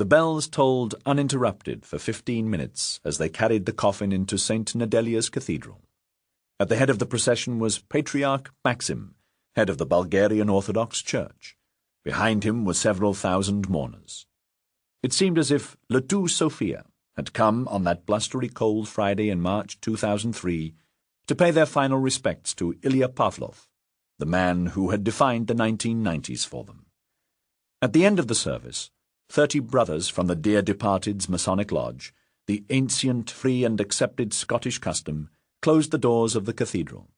The bells tolled uninterrupted for 15 minutes as they carried the coffin into St. Nedelia's Cathedral. At the head of the procession was Patriarch Maxim, head of the Bulgarian Orthodox Church. Behind him were several thousand mourners. It seemed as if Le Tout Sophia had come on that blustery cold Friday in March 2003 to pay their final respects to Ilya Pavlov, the man who had defined the 1990s for them. At the end of the service, 30 brothers from the dear departed's Masonic Lodge, the ancient, free and accepted Scottish custom, closed the doors of the cathedral.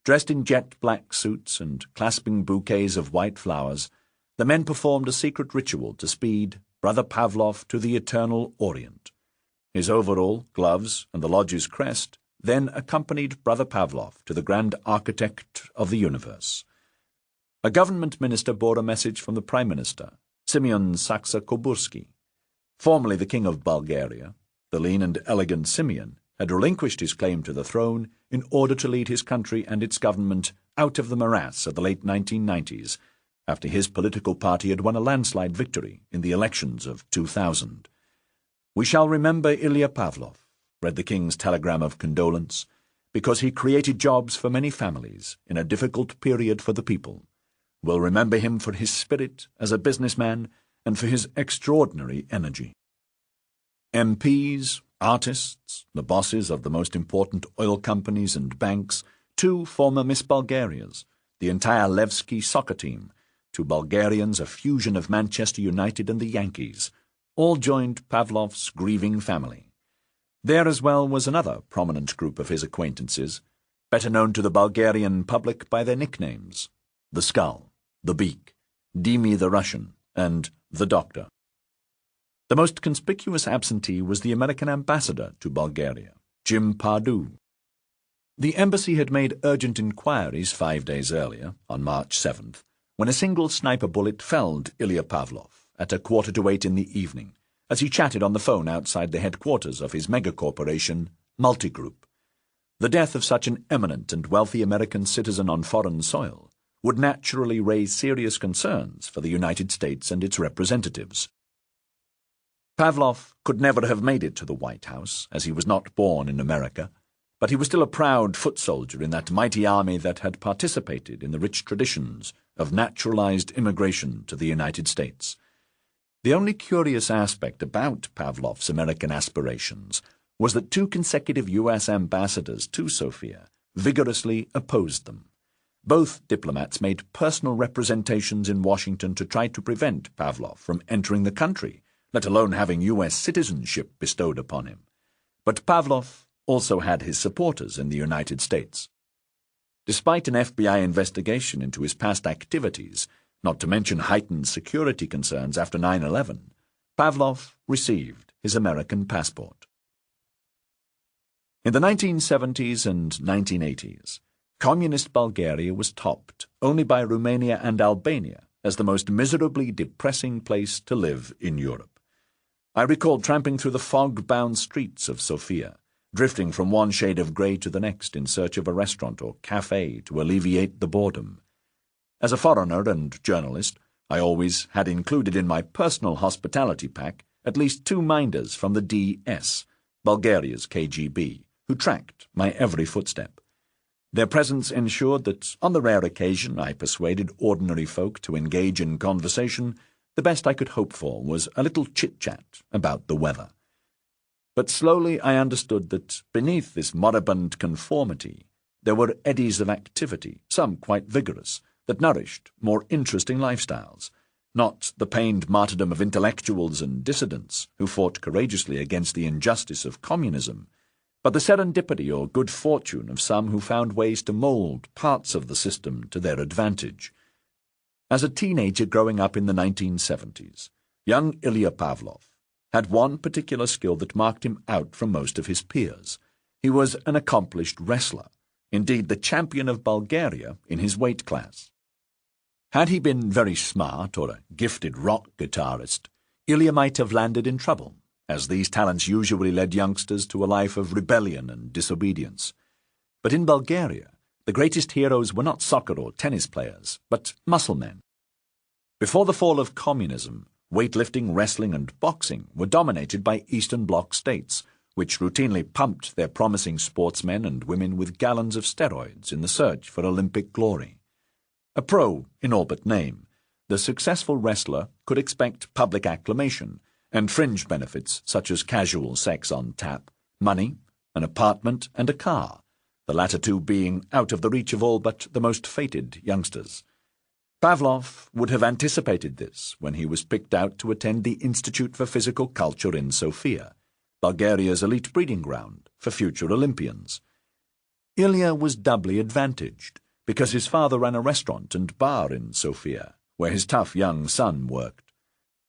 Dressed in jet-black suits and clasping bouquets of white flowers, the men performed a secret ritual to speed Brother Pavlov to the eternal Orient. His overall, gloves, and the lodge's crest then accompanied Brother Pavlov to the grand architect of the universe. A government minister bore a message from the Prime Minister, Simeon Saksa-Kobursky. Formerly the King of Bulgaria, the lean and elegant Simeon had relinquished his claim to the throne in order to lead his country and its government out of the morass of the late 1990s, after his political party had won a landslide victory in the elections of 2000. "We shall remember Ilya Pavlov," read the King's telegram of condolence, "because he created jobs for many families in a difficult period for the people. We'll remember him for his spirit as a businessman and for his extraordinary energy." MPs, artists, the bosses of the most important oil companies and banks, 2 former Miss Bulgarias, the entire Levski soccer team, 2 Bulgarians, a fusion of Manchester United and the Yankees, all joined Pavlov's grieving family. There as well was another prominent group of his acquaintances, better known to the Bulgarian public by their nicknames: the Skull, the Beak, Dimi the Russian, and the Doctor. The most conspicuous absentee was the American ambassador to Bulgaria, Jim Pardue. The embassy had made urgent inquiries 5 days earlier, on March 7th, when a single sniper bullet felled Ilya Pavlov at 7:45 in the evening, as he chatted on the phone outside the headquarters of his megacorporation, Multigroup. The death of such an eminent and wealthy American citizen on foreign soil would naturally raise serious concerns for the United States and its representatives. Pavlov could never have made it to the White House, as he was not born in America, but he was still a proud foot soldier in that mighty army that had participated in the rich traditions of naturalized immigration to the United States. The only curious aspect about Pavlov's American aspirations was that 2 consecutive U.S. ambassadors to Sofia vigorously opposed them. Both diplomats made personal representations in Washington to try to prevent Pavlov from entering the country, let alone having U.S. citizenship bestowed upon him. But Pavlov also had his supporters in the United States. Despite an FBI investigation into his past activities, not to mention heightened security concerns after 9/11, Pavlov received his American passport. In the 1970s and 1980s, communist Bulgaria was topped only by Romania and Albania as the most miserably depressing place to live in Europe. I recall tramping through the fog-bound streets of Sofia, drifting from one shade of grey to the next in search of a restaurant or cafe to alleviate the boredom. As a foreigner and journalist, I always had included in my personal hospitality pack at least 2 minders from the DS, Bulgaria's KGB, who tracked my every footstep. Their presence ensured that, on the rare occasion I persuaded ordinary folk to engage in conversation, the best I could hope for was a little chit-chat about the weather. But slowly I understood that beneath this moribund conformity there were eddies of activity, some quite vigorous, that nourished more interesting lifestyles, not the pained martyrdom of intellectuals and dissidents who fought courageously against the injustice of communism, but the serendipity or good fortune of some who found ways to mould parts of the system to their advantage. As a teenager growing up in the 1970s, young Ilya Pavlov had one particular skill that marked him out from most of his peers. He was an accomplished wrestler, indeed the champion of Bulgaria in his weight class. Had he been very smart or a gifted rock guitarist, Ilya might have landed in trouble, as these talents usually led youngsters to a life of rebellion and disobedience. But in Bulgaria, the greatest heroes were not soccer or tennis players, but muscle men. Before the fall of communism, weightlifting, wrestling, and boxing were dominated by Eastern Bloc states, which routinely pumped their promising sportsmen and women with gallons of steroids in the search for Olympic glory. A pro in all but name, the successful wrestler could expect public acclamation and fringe benefits such as casual sex on tap, money, an apartment, and a car, the latter two being out of the reach of all but the most fated youngsters. Pavlov would have anticipated this when he was picked out to attend the Institute for Physical Culture in Sofia, Bulgaria's elite breeding ground for future Olympians. Ilya was doubly advantaged because his father ran a restaurant and bar in Sofia, where his tough young son worked.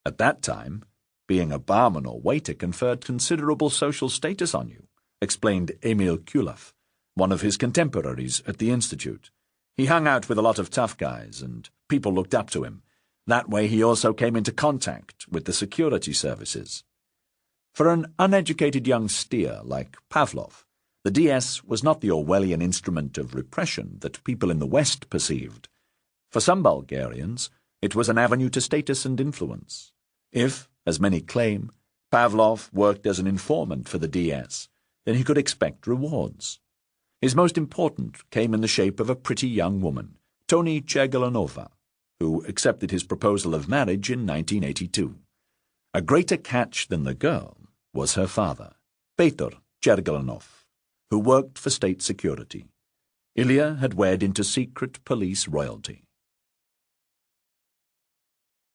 At that time, being a barman or waiter conferred considerable social status on you, explained Emil Kulov, one of his contemporaries at the Institute. He hung out with a lot of tough guys, and people looked up to him. That way he also came into contact with the security services. For an uneducated young steer like Pavlov, the DS was not the Orwellian instrument of repression that people in the West perceived. For some Bulgarians, it was an avenue to status and influence. If, as many claim, Pavlov worked as an informant for the DS, then he could expect rewards. His most important came in the shape of a pretty young woman, Toni Chergelanova, who accepted his proposal of marriage in 1982. A greater catch than the girl was her father, Peter Chergelanov, who worked for state security. Ilya had wed into secret police royalty.